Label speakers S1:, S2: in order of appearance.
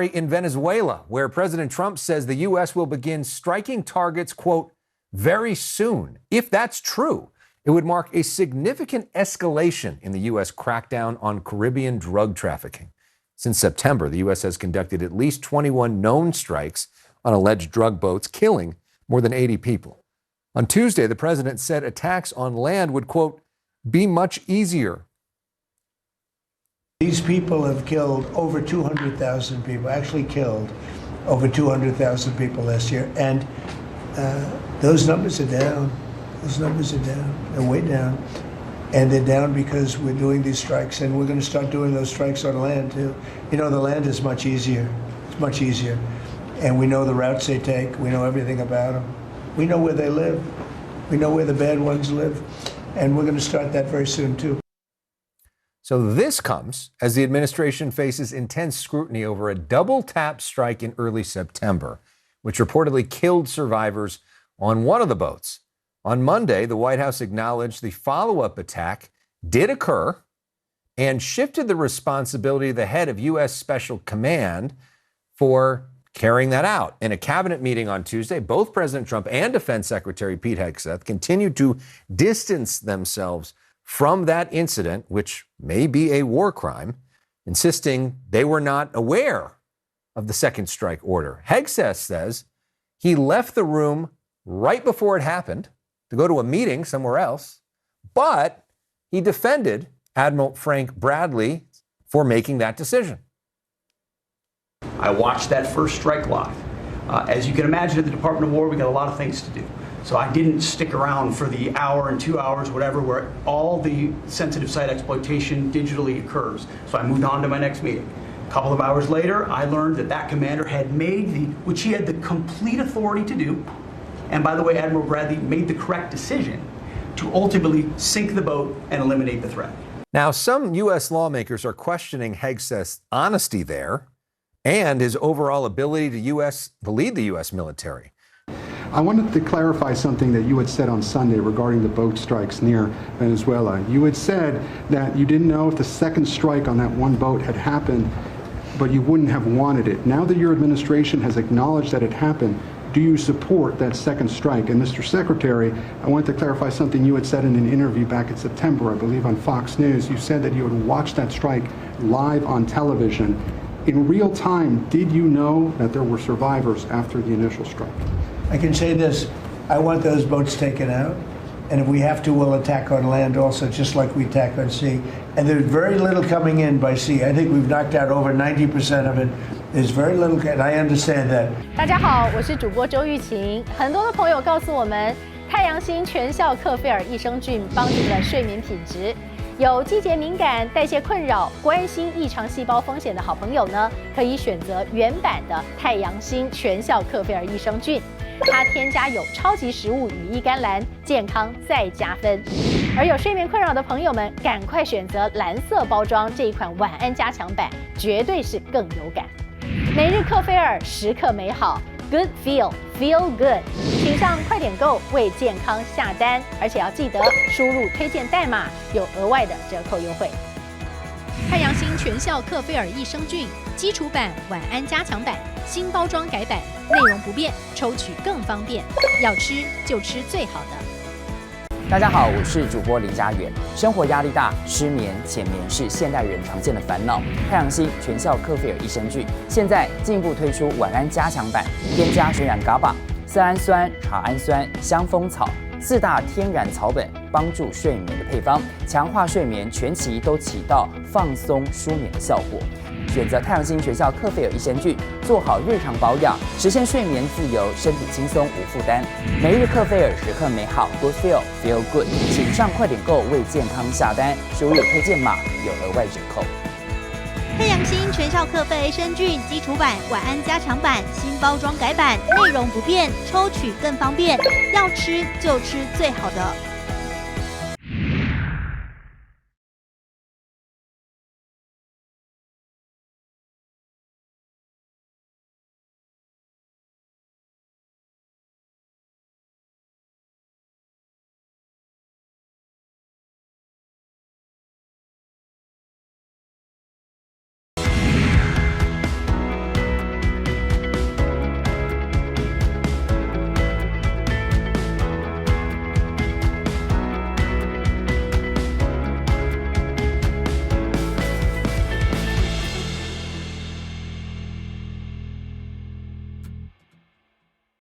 S1: story in Venezuela, where President Trump says the U.S. will begin striking targets, quote, very soon. If that's true, it would mark a significant escalation in the U.S. crackdown on Caribbean drug trafficking. Since September, the U.S. has conducted at least 21 known strikes on alleged drug boats, killing more than 80 people. On Tuesday, the president said attacks on land would, quote, be much easier.
S2: These people have killed over 200,000 people, actually killed over 200,000 people last year. And those numbers are down. Those numbers are down. They're way down. And they're down because we're doing these strikes, and we're going to start doing those strikes on land, too. You know, the land is much easier. It's much easier. And we know the routes they take. We know everything about them. We know where they live. We know where the bad ones live. And we're going to start that very soon, too.
S1: So this comes as the administration faces intense scrutiny over a double-tap strike in early September, which reportedly killed survivors on one of the boats. On Monday, the White House acknowledged the follow-up attack did occur and shifted the responsibility of the head of U.S. Special Command for carrying that out. In a cabinet meeting on Tuesday, both President Trump and Defense Secretary Pete Hegseth continued to distance themselves from that incident, which may be a war crime, insisting they were not aware of the second strike order. Hegseth says he left the room right before it happened to go to a meeting somewhere else, but he defended Admiral Frank Bradley for making that decision.
S3: I watched that first strike live. As you can imagine, at the Department of War, we got a lot of things to do. So I didn't stick around for the hour and 2 hours, whatever, where all the sensitive site exploitation digitally occurs. So I moved on to my next meeting. A couple of hours later, I learned that that commander had made which he had the complete authority to do. And by the way, Admiral Bradley made the correct decision to ultimately sink the boat and eliminate the threat.
S1: Now, some U.S. lawmakers are questioning Hegseth's honesty there and his overall ability to lead the U.S. military.
S4: I wanted to clarify something that you had said on Sunday regarding the boat strikes near Venezuela. You had said that you didn't know if the second strike on that one boat had happened, but you wouldn't have wanted it. Now that your administration has acknowledged that it happened, do you support that second strike? And Mr. Secretary, I wanted to clarify something you had said in an interview back in September, I believe on Fox News. You said that you had watched that strike live on television. In real time, did you know that there were survivors after the initial strike?
S2: I can say this, I want those boats taken out, and if we have to, we'll attack on land also, just like we attack on sea. And there's very little coming in by sea. I think we've knocked out over 90% of it. There's very little, and I understand that.
S5: 大家好，我是主播周玉琴。很多的朋友告诉我们，太阳星全效克菲尔益生菌帮助了睡眠品质。有季节敏感、代谢困扰、关心异常细胞风险的好朋友呢，可以选择原版的太阳星全效克菲尔益生菌。它添加有超级食物羽衣甘蓝，健康再加分。而有睡眠困扰的朋友们，赶快选择蓝色包装这一款晚安加强版，绝对是更有感。每日克菲尔，时刻美好 ，Good Feel Good， 请上快点购为健康下单，而且要记得输入推荐代码，有额外的折扣优惠。太阳星全效克菲尔益生菌基础版、晚安加强版，新包装改版，内容不变，抽取更方便。要吃就吃最好的。
S6: 大家好，我是主播林家远。生活压力大，失眠、浅眠是现代人常见的烦恼。太阳星全效克菲尔益生菌现在进一步推出晚安加强版，添加水染伽巴、色氨酸、茶氨酸、香蜂草4大天然草本，帮助睡眠的配方，强化睡眠，全期都起到放松舒眠的效果。选择太阳星全效克菲尔益生菌，做好日常保养，实现睡眠自由，身体轻松无负担。每日克菲尔，时刻美好 ，Good Feel Good， 请上快点购为健康下单，输入推荐码有额外折扣。
S7: 太阳星全效克菲尔益生菌基础版、晚安加强版，新包装改版，内容不变，抽取更方便。要吃就吃最好的。